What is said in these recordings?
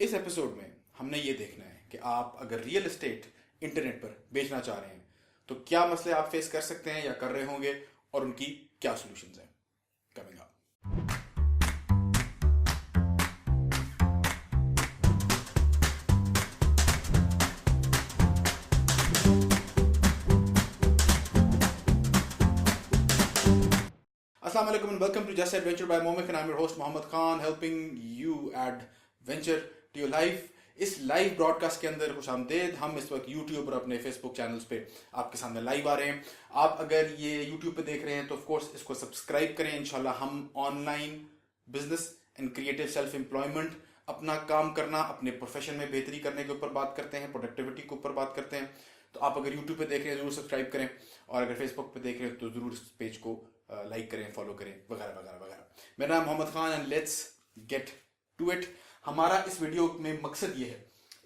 इस एपिसोड में हमने ये देखना है कि आप अगर रियल एस्टेट इंटरनेट पर बेचना चाह रहे हैं तो क्या मसले आप फेस कर सकते हैं या कर रहे होंगे और उनकी क्या सॉल्यूशंस हैं। Coming up. Assalamu alaikum and welcome to Just Adventure by Momik, and I'm your host Mohammed Khan, helping you add venture to your life. इस लाइव ब्रॉडकास्ट के अंदर खुश आमदेद। हम इस वक्त यूट्यूब और अपने फेसबुक चैनल्स पे आपके सामने लाइव आ रहे हैं। आप अगर ये यूट्यूब पे देख रहे हैं तो ऑफ कोर्स इसको सब्सक्राइब करें। इंशाल्लाह हम online business and creative self employment, अपना काम करना, अपने प्रोफेशन में बेहतरी करने के ऊपर बात करते हैं, प्रोडक्टिविटी के ऊपर बात करते हैं। तो आप अगर यूट्यूब पे देख रहे हैं जरूर सब्सक्राइब करें, और अगर फेसबुक पे देख रहे हैं तो जरूर इस पेज को लाइक करें, फॉलो करें, वगैरह वगैरह वगैरह। मेरा नाम Mohammad Khan and let's get to it. हमारा इस वीडियो में मकसद ये है,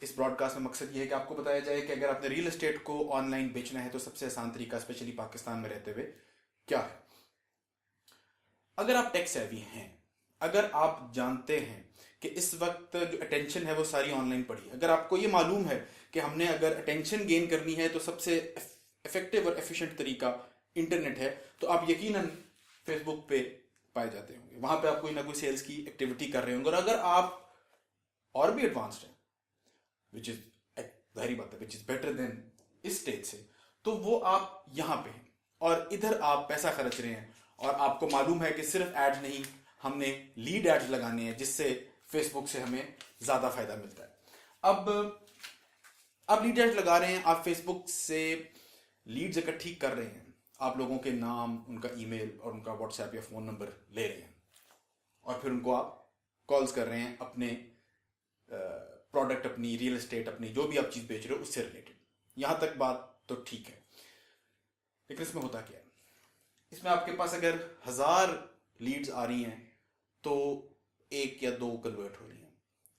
इस ब्रॉडकास्ट में मकसद ये है कि आपको बताया जाए कि अगर आपने रियल एस्टेट को ऑनलाइन बेचना है तो सबसे आसान तरीका, स्पेशली पाकिस्तान में रहते हुए, क्या है। अगर आप टेक सेवी हैं, अगर आप जानते हैं कि इस वक्त जो अटेंशन है वो सारी ऑनलाइन पड़ी है, अगर आपको ये मालूम है कि हमने अगर अटेंशन गेन करनी है तो सबसे इफेक्टिव और एफिशिएंट तरीका इंटरनेट है, तो आप यकीनन फेसबुक पे पाए जाते होंगे। वहां पे आप कोई ना कोई सेल्स की एक्टिविटी कर रहे होंगे। और अगर आप और भी एडवांस्ड हैं, विच इज जाहिर बात है, विच इज बेटर देन इस स्टेज से, तो वो आप यहां पे हैं और इधर आप पैसा खर्च रहे हैं और आपको मालूम है कि सिर्फ एड्स नहीं, हमने लीड एड्स लगाने हैं जिससे फेसबुक से हमें ज्यादा फायदा मिलता है। अब लीड एड्स लगा रहे हैं, आप फेसबुक से लीड्स इकट्ठी कर रहे हैं, आप लोगों के नाम, उनका ईमेल और उनका व्हाट्सएप या फोन नंबर ले रहे हैं और फिर उनको आप कॉल्स कर रहे हैं अपने प्रोडक्ट, अपनी रियल एस्टेट, अपनी जो भी आप चीज बेच रहे हो उससे रिलेटेड। यहां तक बात तो ठीक है, लेकिन इसमें होता क्या है। इसमें आपके पास अगर 1000 लीड्स आ रही हैं तो 1 या 2 कन्वर्ट हो रही हैं।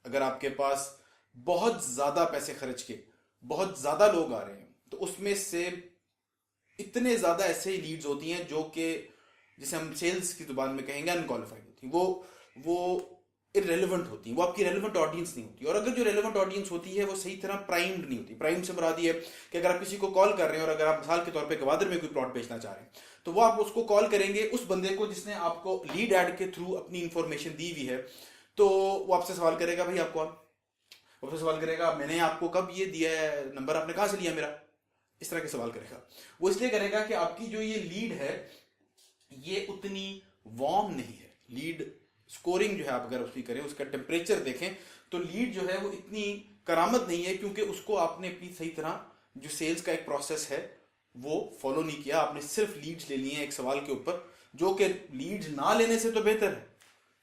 अगर आपके पास बहुत ज्यादा पैसे खर्च के बहुत ज्यादा लोग आ रहे हैं तो उसमें से इतने ज्यादा ऐसे ही लीड्स होती हैं जो कि जिसे हम सेल्स की जुबान में कहेंगे अनक्वालिफाइड होती हैं, वो इरेलीवेंट होती हैं, वो आपकी रेलेवेंट ऑडियंस नहीं होती। और अगर जो रेलेवेंट ऑडियंस होती है वो सही तरह प्राइम्ड नहीं होती। प्राइम से मुराद ये है कि अगर आप किसी को कॉल कर रहे हैं और अगर आप मिसाल के तौर पे गवादर में कोई प्लॉट बेचना चाह रहे हैं तो वो आप उसको कॉल करेंगे उस बंदे को जिसने आपको लीड एड के थ्रू अपनी इंफॉर्मेशन दी हुई है। तो वो आपसे सवाल करेगा, भाई आप कौन? वो आपसे सवाल करेगा, मैंने आपको कब ये दिया है, नंबर आपने कहां से लिया मेरा? इस तरह के सवाल करेगा। वो इसलिए करेगा कि आपकी जो ये लीड है ये उतनी वार्म नहीं है। लीड स्कोरिंग जो है आप अगर उसकी करें, उसका टेम्परेचर देखें तो लीड जो है वो इतनी करामत नहीं है, क्योंकि उसको आपने अपनी सही तरह जो सेल्स का एक प्रोसेस है वो फॉलो नहीं किया। आपने सिर्फ लीड्स ले लिए एक सवाल के ऊपर, जो कि लीड्स ना लेने से तो बेहतर है।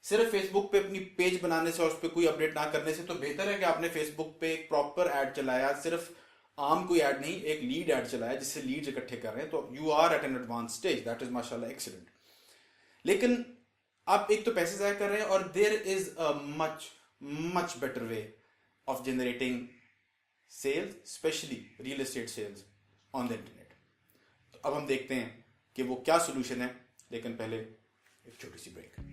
सिर्फ फेसबुक पे अपनी पेज बनाने से और उस पर कोई अपडेट ना करने से तो बेहतर है कि आपने फेसबुक पे एक प्रॉपर एड चलाया, सिर्फ आम कोई ऐड नहीं, एक लीड ऐड चलाया जिससे लीड्स इकट्ठे कर रहे हैं। तो you are at an advance stage, that is माशाल्लाह एक्सीलेंट। लेकिन आप एक तो पैसे जाया कर रहे हैं और there is a much much better way of generating sales, specially real estate sales on the internet. तो अब हम देखते हैं कि वो क्या सोल्यूशन है, लेकिन पहले एक छोटी सी ब्रेक।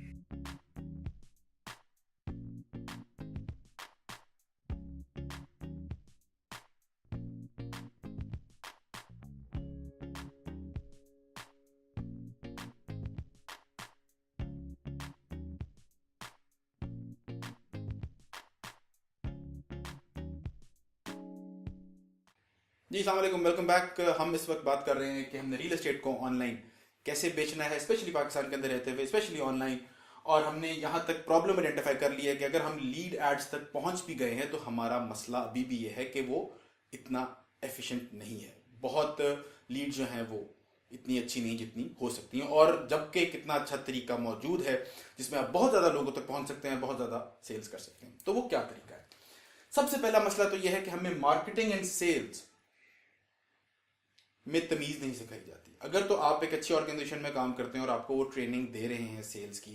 जी अस्सलाम वालेकुम, वेलकम बैक। हम इस वक्त बात कर रहे हैं कि हमने रियल एस्टेट को ऑनलाइन कैसे बेचना है, स्पेशली पाकिस्तान के अंदर रहते हुए, स्पेशली ऑनलाइन। और हमने यहाँ तक प्रॉब्लम आइडेंटिफाई कर लिया है कि अगर हम लीड एड्स तक पहुंच भी गए हैं तो हमारा मसला अभी भी ये है कि वो इतना एफिशिएंट नहीं है। बहुत लीड जो हैं वो इतनी अच्छी नहीं जितनी हो सकती हैं, और जबकि कितना अच्छा तरीका मौजूद है जिसमें आप बहुत ज़्यादा लोगों तक पहुंच सकते हैं, बहुत ज़्यादा सेल्स कर सकते हैं। तो वो क्या तरीका है? सबसे पहला मसला तो यह है कि हमें मार्केटिंग एंड सेल्स में तमीज नहीं सिखाई जाती। अगर तो आप एक अच्छी ऑर्गेनाइजेशन में काम करते हैं और आपको वो ट्रेनिंग दे रहे हैं सेल्स की,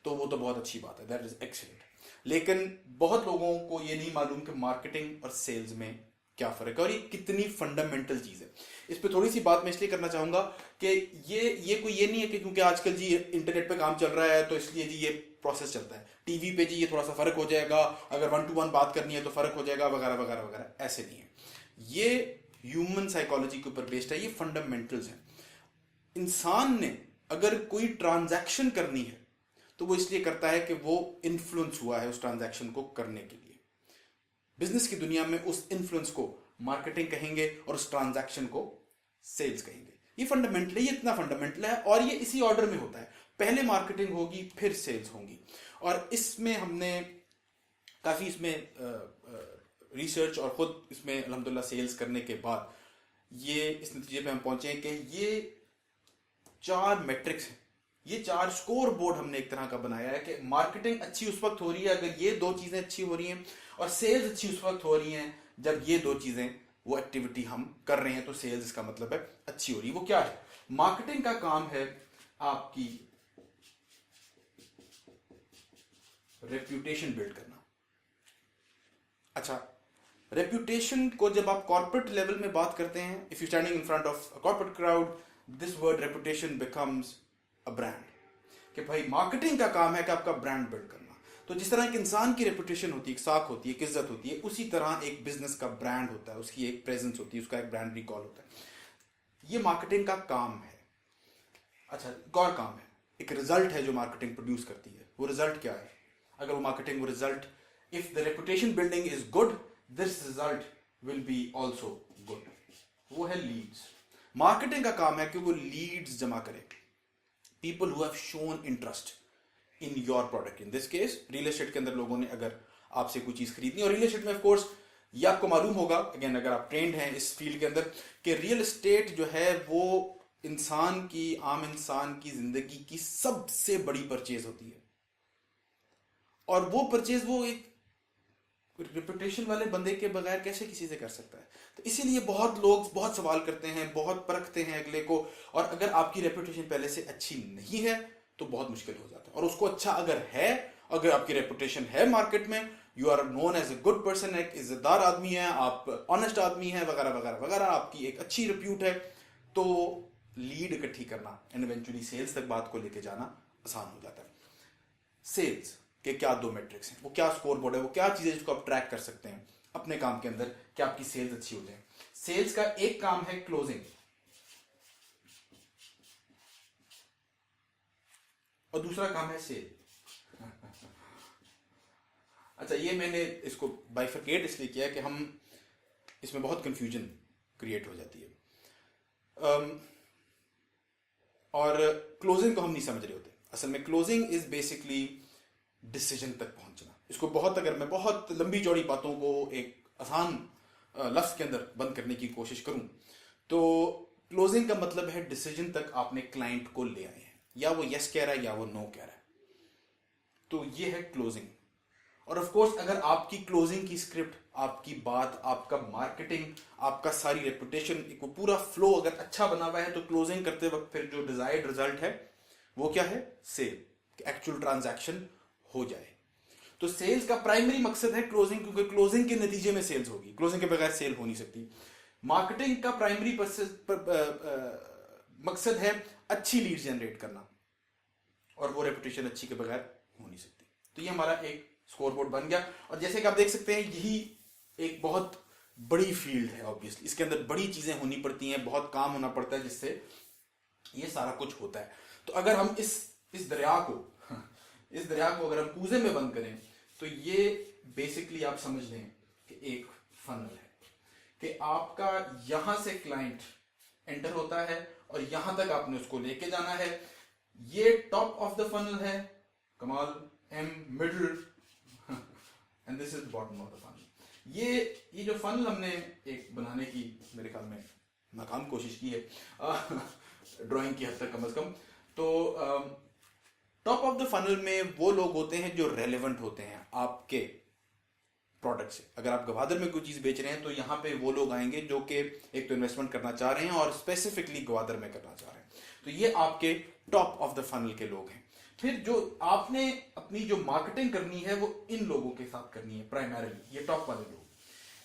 तो वो तो बहुत अच्छी बात है, दैट इज एक्सीलेंट। लेकिन बहुत लोगों को ये नहीं मालूम कि मार्केटिंग और सेल्स में क्या फर्क है और ये कितनी फंडामेंटल चीज है। इस पे थोड़ी सी बात मैं इसलिए करना चाहूंगा कि ये कोई ये नहीं है कि क्योंकि आजकल जी इंटरनेट पे काम चल रहा है तो इसलिए जी ये प्रोसेस चलता है। टीवी पे जी ये थोड़ा सा फर्क हो जाएगा, अगर 1-to-1 बात करनी है तो फर्क हो जाएगा, वगैरह वगैरह वगैरह। ऐसे नहीं है, ये ह्यूमन साइकोलॉजी के ऊपर बेस्ड है, ये फंडामेंटल्स हैं। इंसान ने अगर कोई ट्रांजैक्शन करनी है तो वो इसलिए करता है कि वो इन्फ्लुएंस हुआ है उस ट्रांजैक्शन को करने के लिए। बिजनेस की दुनिया में उस इन्फ्लुएंस को मार्केटिंग कहेंगे और उस ट्रांजैक्शन को सेल्स कहेंगे। ये फंडामेंटल है, ये इतना फंडामेंटल है, और ये इसी ऑर्डर में होता है, पहले मार्केटिंग होगी फिर सेल्स होंगी। और इसमें हमने काफ़ी इसमें रिसर्च और खुद इसमें अल्हम्दुलिल्लाह सेल्स करने के बाद ये इस नतीजे पे हम पहुंचे हैं कि ये 4 मैट्रिक्स हैं, ये 4 स्कोर बोर्ड हमने एक तरह का बनाया है कि मार्केटिंग अच्छी उस वक्त हो रही है अगर ये 2 चीज़ें अच्छी हो रही हैं, और सेल्स अच्छी उस वक्त हो रही हैं जब ये 2 चीज़ें, वो एक्टिविटी हम कर रहे हैं, तो सेल्स इसका मतलब है अच्छी हो रही है। वो क्या है? मार्केटिंग का काम है आपकी रेप्यूटेशन बिल्ड करना। अच्छा, रेप्यूटेशन को जब आप कॉर्पोरेट लेवल में बात करते हैं, if you standing in front of a corporate crowd, this word reputation becomes a brand. कि भाई मार्केटिंग का काम है कि आपका ब्रांड बिल्ड करना। तो जिस तरह एक इंसान की रेपुटेशन होती है, एक साख होती है, एक इज्जत होती है, उसी तरह एक बिजनेस का ब्रांड होता है, उसकी एक प्रेजेंस होती है, उसका एक ब्रांड रिकॉल होता है। ये मार्केटिंग का काम है। अच्छा, एक और काम है, एक रिजल्ट है जो मार्केटिंग प्रोड्यूस करती है। वो रिजल्ट क्या है? अगर वो मार्केटिंग, वो result, if the reputation building is good, this result will be also good. वो है लीड्स। मार्केटिंग का काम है कि वो लीड्स जमा करे, people who have shown interest in your product. In this case real estate के अंदर लोगों ने अगर आपसे कोई चीज खरीदनी, और रियल एस्टेट में ऑफ कोर्स ये आपको मालूम होगा, अगेन अगर आप ट्रेंड हैं इस फील्ड के अंदर, कि रियल एस्टेट जो है वो इंसान की, आम इंसान की जिंदगी की सबसे बड़ी परचेज होती है। और वो परचेज वो एक रेपुटेशन वाले बंदे के बगैर कैसे किसी से कर सकता है? तो इसीलिए बहुत लोग बहुत सवाल करते हैं, बहुत परखते हैं अगले को, और अगर आपकी रेपुटेशन पहले से अच्छी नहीं है तो बहुत मुश्किल हो जाता है। और उसको अच्छा अगर है, अगर आपकी रेपुटेशन है मार्केट में, you are known as a good person, एक इज्जतदार आदमी है, आप ऑनेस्ट आदमी है, वगैरह वगैरह वगैरह, आपकी एक अच्छी रिप्यूट है, तो लीड इकट्ठी करना एंड इवेंचुअली सेल्स तक बात को लेके जाना आसान हो जाता है। सेल्स के क्या 2 मैट्रिक्स हैं, वो क्या स्कोर बोर्ड है, वो क्या चीजें जिसको आप ट्रैक कर सकते हैं अपने काम के अंदर कि आपकी सेल्स अच्छी हो जाए। सेल्स का एक काम है क्लोजिंग, और दूसरा काम है सेल। अच्छा, ये मैंने इसको बाइफरकेट इसलिए किया कि हम इसमें बहुत कंफ्यूजन क्रिएट हो जाती है, और क्लोजिंग को हम नहीं समझ रहे होते। असल में क्लोजिंग इज बेसिकली डिसीजन तक पहुंचना। इसको बहुत, अगर मैं बहुत लंबी चौड़ी बातों को एक आसान लफ्ज के अंदर बंद करने की कोशिश करूं, तो क्लोजिंग का मतलब है डिसीजन तक आपने क्लाइंट को ले आए हैं, या वो यस कह रहा है या वो नो कह रहा है, तो ये है क्लोजिंग। और ऑफ कोर्स अगर आपकी क्लोजिंग की स्क्रिप्ट, आपकी बात, आपका मार्केटिंग, आपका सारी रेपुटेशन, वो पूरा फ्लो अगर अच्छा बना हुआ है, तो क्लोजिंग करते वक्त फिर जो डिजायर्ड रिजल्ट है वो क्या है? सेल, एक्चुअल ट्रांजैक्शन हो जाए। तो सेल्स का प्राइमरी मकसद है क्लोजिंग, क्योंकि क्लोजिंग के नतीजे में सेल्स होगी, क्लोजिंग के बगैर सेल हो नहीं सकती। मार्केटिंग का प्राइमरी मकसद है अच्छी लीड जनरेट करना, और वो रेपुटेशन अच्छी के बगैर हो नहीं सकती। तो ये हमारा एक स्कोर बोर्ड बन गया। और जैसे कि आप देख सकते हैं, यही एक बहुत बड़ी फील्ड है। ऑब्वियसली इसके अंदर बड़ी चीजें होनी पड़ती हैं, बहुत काम होना पड़ता है, जिससे ये सारा कुछ होता है। तो अगर हम इस दरिया को अगर हम कूजे में बंद करें, तो ये बेसिकली आप समझ लें कि एक फनल है, कि आपका यहां से क्लाइंट एंटर होता है और यहां तक आपने उसको लेके जाना है। ये टॉप ऑफ द फनल है, कमाल, M middle, and this is bottom of the funnel. ये जो फनल हमने एक बनाने की मेरे ख्याल में नाकाम कोशिश की है ड्राइंग की हद तक कम से कम। तो टॉप ऑफ द फनल में वो लोग होते हैं जो रेलेवेंट होते हैं आपके प्रोडक्ट से। अगर आप गवादर में कोई चीज बेच रहे हैं, तो यहाँ पे वो लोग आएंगे जो कि एक तो इन्वेस्टमेंट करना चाह रहे हैं और स्पेसिफिकली गवादर में करना चाह रहे हैं। तो ये आपके टॉप ऑफ द फनल के लोग हैं। फिर जो आपने अपनी जो मार्केटिंग करनी है वो इन लोगों के साथ करनी है प्राइमरीली, ये टॉप वाले लोग।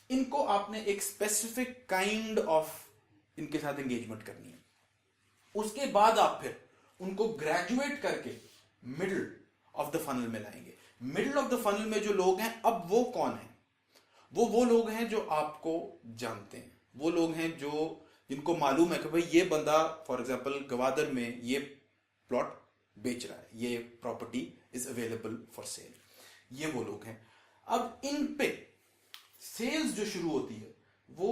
इनको आपने एक स्पेसिफिक काइंड ऑफ इनके साथ एंगेजमेंट करनी है। उसके बाद आप फिर उनको ग्रेजुएट करके मिडिल ऑफ द फनल में लाएंगे। मिडिल ऑफ द फनल में जो लोग हैं, अब वो कौन है? वो लोग हैं जो आपको जानते हैं, वो लोग हैं जो जिनको मालूम है कि भाई ये बंदा फॉर एग्जांपल गवादर में ये प्लॉट बेच रहा है, ये property is available for sale, ये वो लोग हैं। अब इन पे सेल्स जो शुरू होती है वो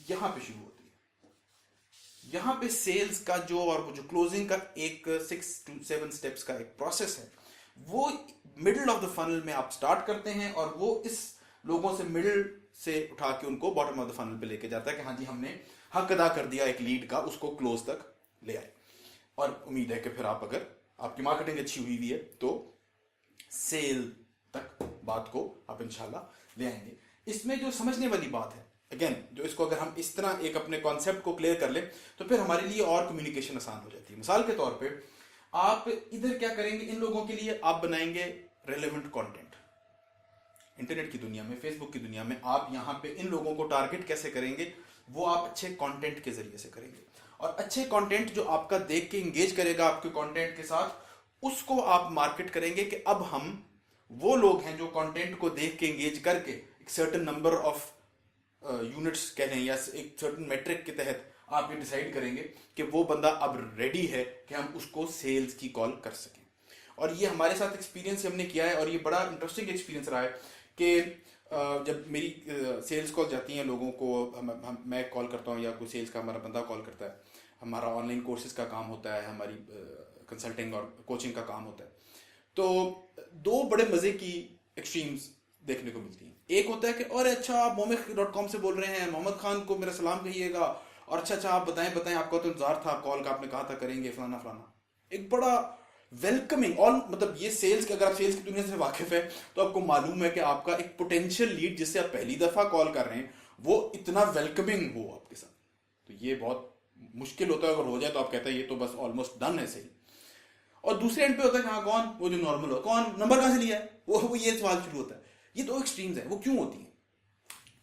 यहां पे शुरू होती है। यहां पे सेल्स का जो क्लोजिंग का एक 6 to 7 स्टेप्स का एक प्रोसेस है, वो मिडिल ऑफ द फनल में आप स्टार्ट करते हैं और वो इस लोगों से मिडिल से उठा के उनको बॉटम ऑफ द फनल पे लेके जाता है कि हाँ जी हमने हक अदा कर दिया एक लीड का, उसको क्लोज तक ले आए। और उम्मीद है कि फिर आप अगर आपकी मार्केटिंग अच्छी हुई है तो सेल तक बात को आप इंशाल्लाह ले आएंगे। इसमें जो समझने वाली बात है, अगेन जो इसको अगर हम इस तरह एक अपने कॉन्सेप्ट को क्लियर कर ले तो फिर हमारे लिए और कम्युनिकेशन आसान हो जाती है। मिसाल के तौर पे आप इधर क्या करेंगे, इन लोगों के लिए आप बनाएंगे रेलेवेंट कंटेंट। इंटरनेट की दुनिया में, फेसबुक की दुनिया में आप यहां पे इन लोगों को टारगेट कैसे करेंगे, वो आप अच्छे कंटेंट के जरिए से करेंगे। और अच्छे कंटेंट जो आपका देख के इंगेज करेगा आपके कंटेंट के साथ, उसको आप मार्केट करेंगे कि अब हम वो लोग हैं जो कंटेंट को देख के इंगेज करके एक सर्टेन नंबर ऑफ यूनिट्स कह लें या एक सर्टेन मेट्रिक के तहत आप ये डिसाइड करेंगे कि वो बंदा अब रेडी है कि हम उसको सेल्स की कॉल कर सकें। और ये हमारे साथ एक्सपीरियंस हमने किया है और ये बड़ा इंटरेस्टिंग एक्सपीरियंस रहा है कि जब मेरी सेल्स कॉल जाती हैं लोगों को, मैं कॉल करता हूँ या कोई सेल्स का हमारा बंदा कॉल करता है, हमारा ऑनलाइन कोर्सेज का काम होता है, हमारी कंसल्टिंग और कोचिंग का काम होता है, तो दो बड़े मजे की एक्सट्रीम्स देखने को मिलती हैं। एक होता है कि और अच्छा आप momic.com से बोल रहे हैं, मोहम्मद खान को मेरा सलाम कहिएगा, और अच्छा आप बताएं आपका तो इंतजार था कॉल का, आपने कहा था करेंगे फलाना फलाना। एक बड़ा वेलकमिंग, और मतलब ये सेल्स के, अगर आप सेल्स की दुनिया से वाकिफ है तो आपको मालूम है कि आपका एक पोटेंशियल लीड जिससे आप पहली दफा कॉल कर रहे हैं वो इतना वेलकमिंग हो आपके साथ, तो ये बहुत मुश्किल होता है। अगर हो जाए तो आप कहते हैं ये तो बस ऑलमोस्ट डन है सही। और दूसरे एंड पे होता है कि हाँ कौन, वो जो नॉर्मल हो, कौन, नंबर कहां से लिया है, वो ये सवाल शुरू होता है। ये दो एक्सट्रीम्स है। वो क्यों होती है?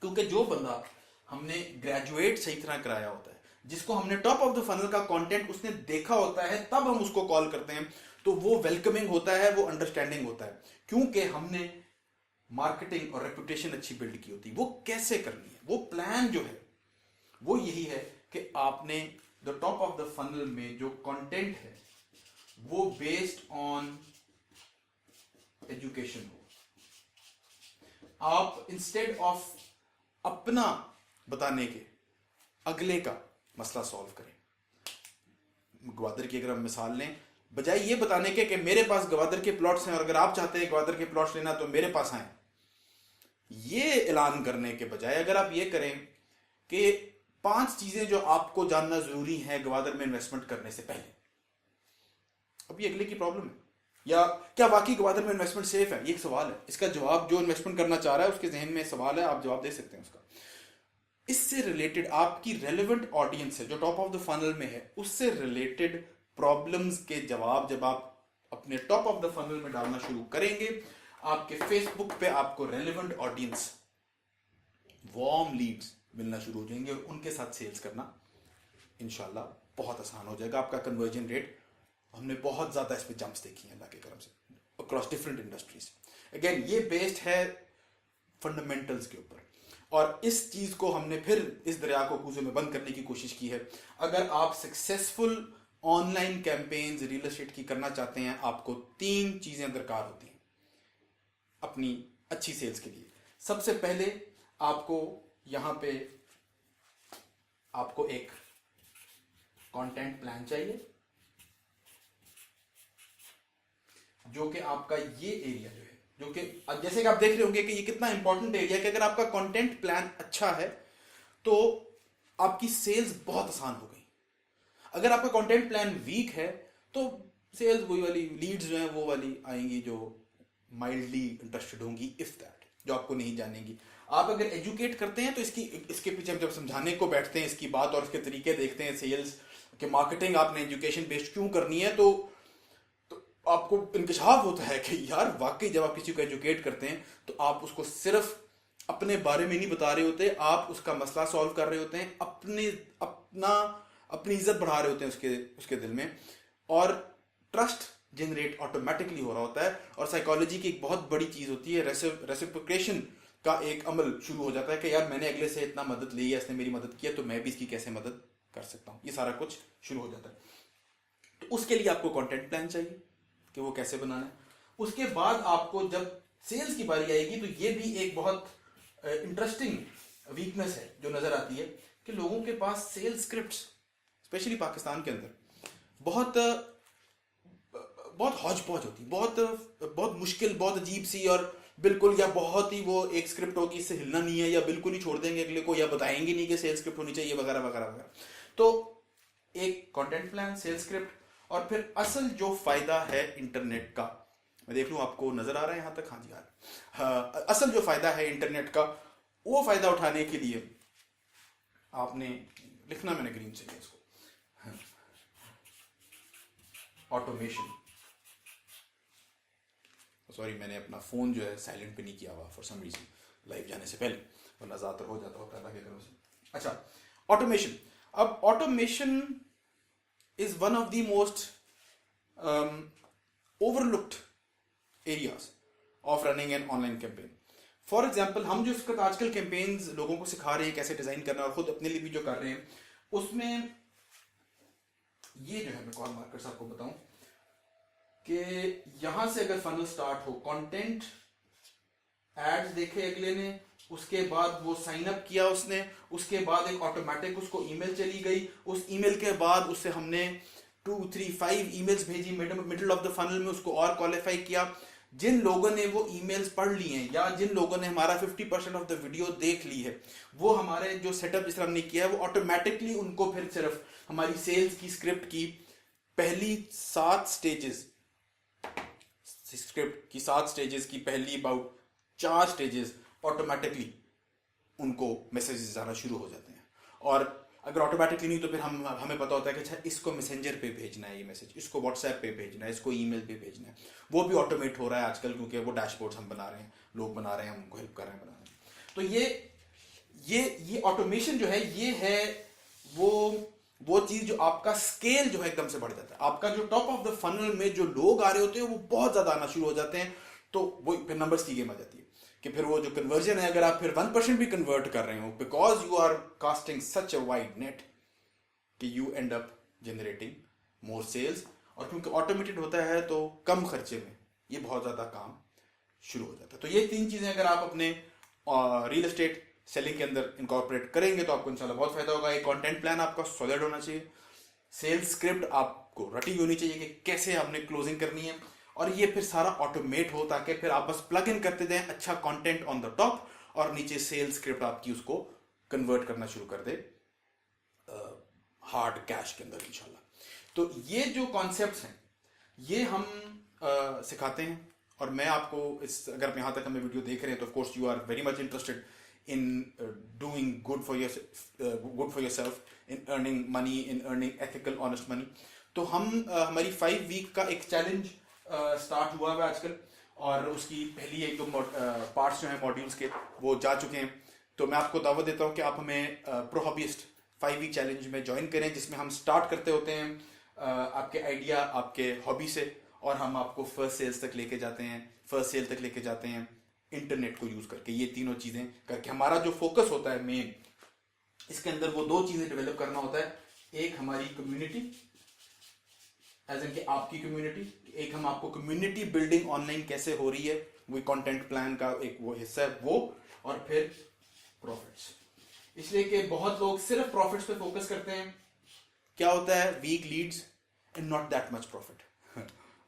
क्योंकि जो बंदा हमने ग्रेजुएट सही तरह कराया होता है, जिसको हमने टॉप ऑफ द फनल का कंटेंट उसने देखा होता है, तब हम उसको कॉल करते हैं, तो वो वेलकमिंग होता है, वो अंडरस्टैंडिंग होता है, क्योंकि हमने मार्केटिंग और रेपुटेशन अच्छी बिल्ड की होती है। वो कैसे करनी है, वो प्लान जो है वो यही है कि आपने the top of the funnel में जो कंटेंट है वो बेस्ड ऑन एजुकेशन हो। आप इंस्टेड ऑफ अपना बताने के अगले का मसला सॉल्व करें। ग्वादर की अगर हम मिसाल लें, बजाय ये बताने के कि मेरे पास ग्वादर के प्लॉट्स हैं और अगर आप चाहते हैं ग्वादर के प्लॉट्स लेना तो मेरे पास आए, ये ऐलान करने के बजाय अगर आप ये करें कि 5 चीजें जो आपको जानना जरूरी है ग्वादर में इन्वेस्टमेंट करने से पहले। अब ये अगले की प्रॉब्लम है, या क्या वाकई ग्वादर में इन्वेस्टमेंट सेफ है, ये एक सवाल है। इसका जवाब जो इन्वेस्टमेंट करना चाह रहा है उसके जहन में सवाल है, आप जवाब दे सकते हैं उसका। इससे रिलेटेड आपकी रेलेवेंट ऑडियंस है जो टॉप ऑफ द फनल में है, उससे रिलेटेड प्रॉब्लम्स के जवाब जब आप अपने टॉप ऑफ द फनल में डालना शुरू करेंगे, आपके फेसबुक पे आपको रेलेवेंट ऑडियंस, वार्म लीड्स मिलना शुरू हो जाएंगे और उनके साथ सेल्स करना इंशाल्लाह बहुत आसान हो जाएगा। आपका कन्वर्जन रेट, हमने बहुत ज्यादा इस पे जंप्स देखी हैं अल्लाह के करम से अक्रॉस डिफरेंट इंडस्ट्रीज। अगेन ये बेस्ड है फंडामेंटल्स के ऊपर, और इस चीज को हमने फिर इस दरिया को कूजे में बंद करने की कोशिश की है। अगर आप successful online campaigns real estate की करना चाहते हैं, आपको 3 चीजें दरकार होती हैं अपनी अच्छी सेल्स के लिए। सबसे पहले आपको यहां पे आपको एक कंटेंट प्लान चाहिए, जो कि आपका ये एरिया जो है, जो कि जैसे कि आप देख रहे होंगे कि ये कितना इंपॉर्टेंट एरिया है कि अगर आपका कंटेंट प्लान अच्छा है तो आपकी सेल्स बहुत आसान हो गई। अगर आपका कंटेंट प्लान वीक है तो सेल्स वही वाली लीड्स जो हैं वो वाली आएंगी जो माइल्डली इंटरेस्टेड होंगी, इफ दैट, जो आपको नहीं जानेंगी। आप अगर एजुकेट करते हैं तो इसके पीछे हम जब समझाने को बैठते हैं इसकी बात और इसके तरीके देखते हैं, सेल्स के मार्केटिंग आपने एजुकेशन बेस्ड क्यों करनी है, तो आपको इंकशाफ होता है कि यार वाकई जब आप किसी को एजुकेट करते हैं तो आप उसको सिर्फ अपने बारे में नहीं बता रहे होते, आप उसका मसला सॉल्व कर रहे होते हैं, अपनी इज्जत बढ़ा रहे होते हैं उसके दिल में। और ट्रस्ट जनरेट ऑटोमेटिकली हो रहा होता है। और साइकोलॉजी की एक बहुत बड़ी चीज होती है रेसिप्रोकेशन का एक अमल शुरू हो जाता है कि यार मैंने अगले से इतना मदद ली है, इसने मेरी मदद की है, तो मैं भी इसकी कैसे मदद कर सकता हूँ, ये सारा कुछ शुरू हो जाता है। तो उसके लिए आपको कंटेंट प्लान चाहिए कि वो कैसे बनाना है। उसके बाद आपको जब सेल्स की बारी आएगी तो ये भी एक बहुत इंटरेस्टिंग वीकनेस है जो नजर आती है कि लोगों के पास सेल्स स्क्रिप्ट्स स्पेशली पाकिस्तान के अंदर बहुत बहुत हौज पौज होती, बहुत मुश्किल, बहुत अजीब सी, और बिल्कुल या बहुत ही वो एक स्क्रिप्ट होगी इससे हिलना नहीं है, या बिल्कुल ही छोड़ देंगे अगले को, या बताएंगे नहीं कि सेल्स स्क्रिप्ट होनी चाहिए वगैरह वगैरह वगैरह। तो एक कंटेंट प्लान, सेल्स स्क्रिप्ट, और फिर असल जो फायदा है इंटरनेट का, मैं देख लूं आपको नजर आ रहा है यहां तक, हाँ जी यार, हाँ, असल जो फायदा है इंटरनेट का, वो फायदा उठाने के लिए आपने लिखना, मैंने ग्रीन चाहिए इसको, ऑटोमेशन। सॉरी, मैंने अपना फोन जो है साइलेंट पे नहीं किया हुआ फॉर सम रीजन लाइव जाने से पहले, वरना ज्यादातर हो जाता होता है अल्लाह की तरफ से। अच्छा, ऑटोमेशन। अब automation is one of the most overlooked areas of running an online campaign. For example, हम जो इसका आजकल कैंपेन्स लोगों को सिखा रहे हैं कैसे डिजाइन करना, और खुद अपने लिए भी जो कर रहे हैं, उसमें ये जो है, मैं कॉल मार्कर्स आपको बताऊं कि यहां से अगर फनल स्टार्ट हो, कंटेंट एड्स देखे अगले ने, उसके बाद वो साइन अप किया उसने, उसके बाद एक ऑटोमेटिक उसको ईमेल चली गई, उस ईमेल के बाद उससे हमने 2, 3, 5 ईमेल्स भेजी, मिडिल ऑफ द फनल में उसको और क्वालिफाई किया। जिन लोगों ने वो ईमेल्स पढ़ लिए हैं, या जिन लोगों ने हमारा 50% ऑफ द वीडियो देख ली है, वो हमारे जो सेटअप जिस तरह हमने किया है, वो ऑटोमेटिकली उनको फिर सिर्फ हमारी सेल्स की स्क्रिप्ट की पहली 7 स्टेजेस, स्क्रिप्ट की 7 स्टेजेस की पहली अबाउट 4 स्टेजेस ऑटोमेटिकली उनको मैसेजेस आना शुरू हो जाते हैं। और अगर ऑटोमेटिकली नहीं तो फिर हमें पता होता है कि अच्छा इसको मैसेंजर पे भेजना है ये मैसेज, इसको व्हाट्सएप पे भेजना है, इसको ईमेल पे भेजना है। वो भी ऑटोमेट हो रहा है आजकल, क्योंकि वो डैशबोर्ड्स हम बना रहे हैं, लोग बना रहे हैं, हम उनको हेल्प कर रहे हैं बनाने में। तो ये ऑटोमेशन जो है, ये है वो चीज जो आपका स्केल जो है एकदम से बढ़ जाता है। आपका जो टॉप ऑफ द फनल में जो लोग आ रहे होते हैं वो बहुत ज्यादा आना शुरू हो जाते हैं, तो वो फिर नंबर्स की गेम आ जाती है कि फिर वो जो कन्वर्जन है, अगर आप फिर 1% भी कन्वर्ट कर रहे हो, because you are casting such a wide net, कि you end up generating more sales. और क्योंकि ऑटोमेटेड होता है तो कम खर्चे में ये बहुत ज्यादा काम शुरू हो जाता है। तो ये 3 चीजें अगर आप अपने रियल एस्टेट सेलिंग के अंदर इनकॉर्पोरेट करेंगे तो आपको इंशाल्लाह बहुत फायदा होगा। एक कंटेंट प्लान आपका सॉलिड होना चाहिए, सेल्स स्क्रिप्ट आपको रटी हुई होनी चाहिए कि कैसे आपने क्लोजिंग करनी है, और ये फिर सारा ऑटोमेट हो ताकि फिर आप बस प्लग इन करते जाएं अच्छा कंटेंट ऑन द टॉप, और नीचे सेल्स स्क्रिप्ट आपकी उसको कन्वर्ट करना शुरू कर दे हार्ड कैश के अंदर इंशाल्लाह। तो ये जो कॉन्सेप्ट्स हैं ये हम सिखाते हैं, और मैं आपको अगर आप यहाँ तक हमें वीडियो देख रहे हैं तो of course you are very much interested in doing good for yourself, in earning money, in earning ethical honest money. तो हम हमारी 5 वीक का एक चैलेंज स्टार्ट हुआ है आजकल, और उसकी पहली 1-2 पार्ट्स जो हैं मॉड्यूल्स के वो जा चुके हैं। तो मैं आपको दावत देता हूँ कि आप हमें प्रो हॉबिस्ट 5 वीक चैलेंज में ज्वाइन करें, जिसमें हम स्टार्ट करते होते हैं आपके आइडिया, आपके हॉबी से, और हम आपको फर्स्ट सेल तक लेके जाते हैं इंटरनेट को यूज करके। ये तीनों चीजें करके हमारा जो फोकस होता है मेन, इसके अंदर वो 2 चीजें डेवलप करना होता है। एक हमारी कम्युनिटी, एज इन कि आपकी कम्युनिटी, एक हम आपको कम्युनिटी बिल्डिंग ऑनलाइन कैसे हो रही है, वो कंटेंट प्लान का एक वो हिस्सा है वो, और फिर प्रॉफिट्स। इसलिए कि बहुत लोग सिर्फ प्रॉफिट्स पे फोकस करते हैं, क्या होता है, weak leads and not that much profit,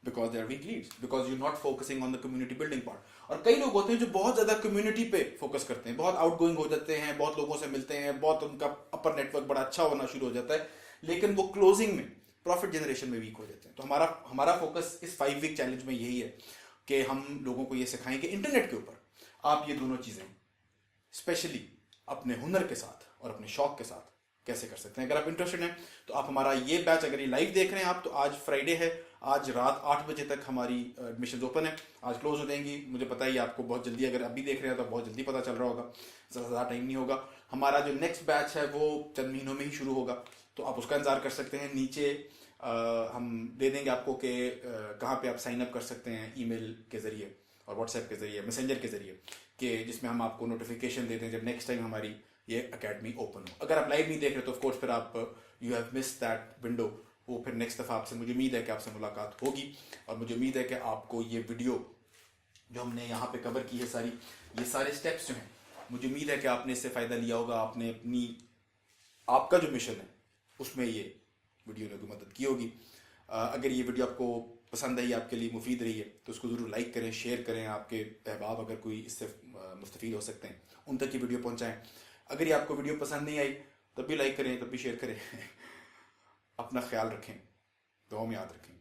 because they are weak leads, because you're not focusing on the community building part. और कई लोग होते हैं जो बहुत ज्यादा कम्युनिटी पे फोकस करते हैं, बहुत आउटगोइंग हो जाते हैं, बहुत लोगों से मिलते हैं, बहुत उनका अपर नेटवर्क बड़ा अच्छा होना शुरू हो जाता है, लेकिन वो क्लोजिंग में, प्रॉफिट जनरेशन में वीक हो जाते हैं। तो हमारा फोकस इस 5 वीक चैलेंज में यही है कि हम लोगों को ये सिखाएं कि इंटरनेट के ऊपर आप ये दोनों चीजें स्पेशली अपने हुनर के साथ और अपने शौक के साथ कैसे कर सकते हैं। अगर आप इंटरेस्टेड हैं तो आप हमारा ये बैच, अगर ये लाइव देख रहे हैं आप, तो आज फ्राइडे है, आज रात 8 बजे तक हमारी एडमिशन ओपन है, आज क्लोज हो जाएंगी। मुझे पता है आपको बहुत जल्दी, अगर अभी देख रहे हैं तो बहुत जल्दी पता चल रहा होगा, ज़्यादा टाइम नहीं होगा। हमारा जो नेक्स्ट बैच है वो चंद महीनों में ही शुरू होगा, तो आप उसका इंतजार कर सकते हैं। नीचे हम दे देंगे आपको कि कहाँ पे आप साइन अप कर सकते हैं ईमेल के ज़रिए और व्हाट्सएप के ज़रिए, मैसेंजर के ज़रिए, कि जिसमें हम आपको नोटिफिकेशन दे दें जब नेक्स्ट टाइम हमारी ये अकेडमी ओपन हो। अगर आप लाइव नहीं देख रहे तो ऑफकोर्स फिर आप you have miss that window, वो फिर नेक्स्ट दफ़ा आपसे, मुझे उम्मीद है कि आपसे मुलाकात होगी और मुझे उम्मीद है कि आपको ये वीडियो जो हमने यहाँ पे कवर की है सारी, ये सारे स्टेप्स जो हैं, मुझे उम्मीद है कि आपने इससे फ़ायदा लिया होगा। आपने अपनी, आपका जो मिशन है उसमें ये वीडियो ने भी मदद की होगी। अगर ये वीडियो आपको पसंद आई, आपके लिए मुफीद रही है, तो उसको ज़रूर लाइक करें, शेयर करें। आपके अहबाब अगर कोई इससे मुस्तफ़ीद हो सकते हैं उन तक ये वीडियो पहुँचाएँ। अगर ये आपको वीडियो पसंद नहीं आई तब भी लाइक करें, तब भी शेयर करें। अपना ख्याल रखें, दुआ में याद रखें।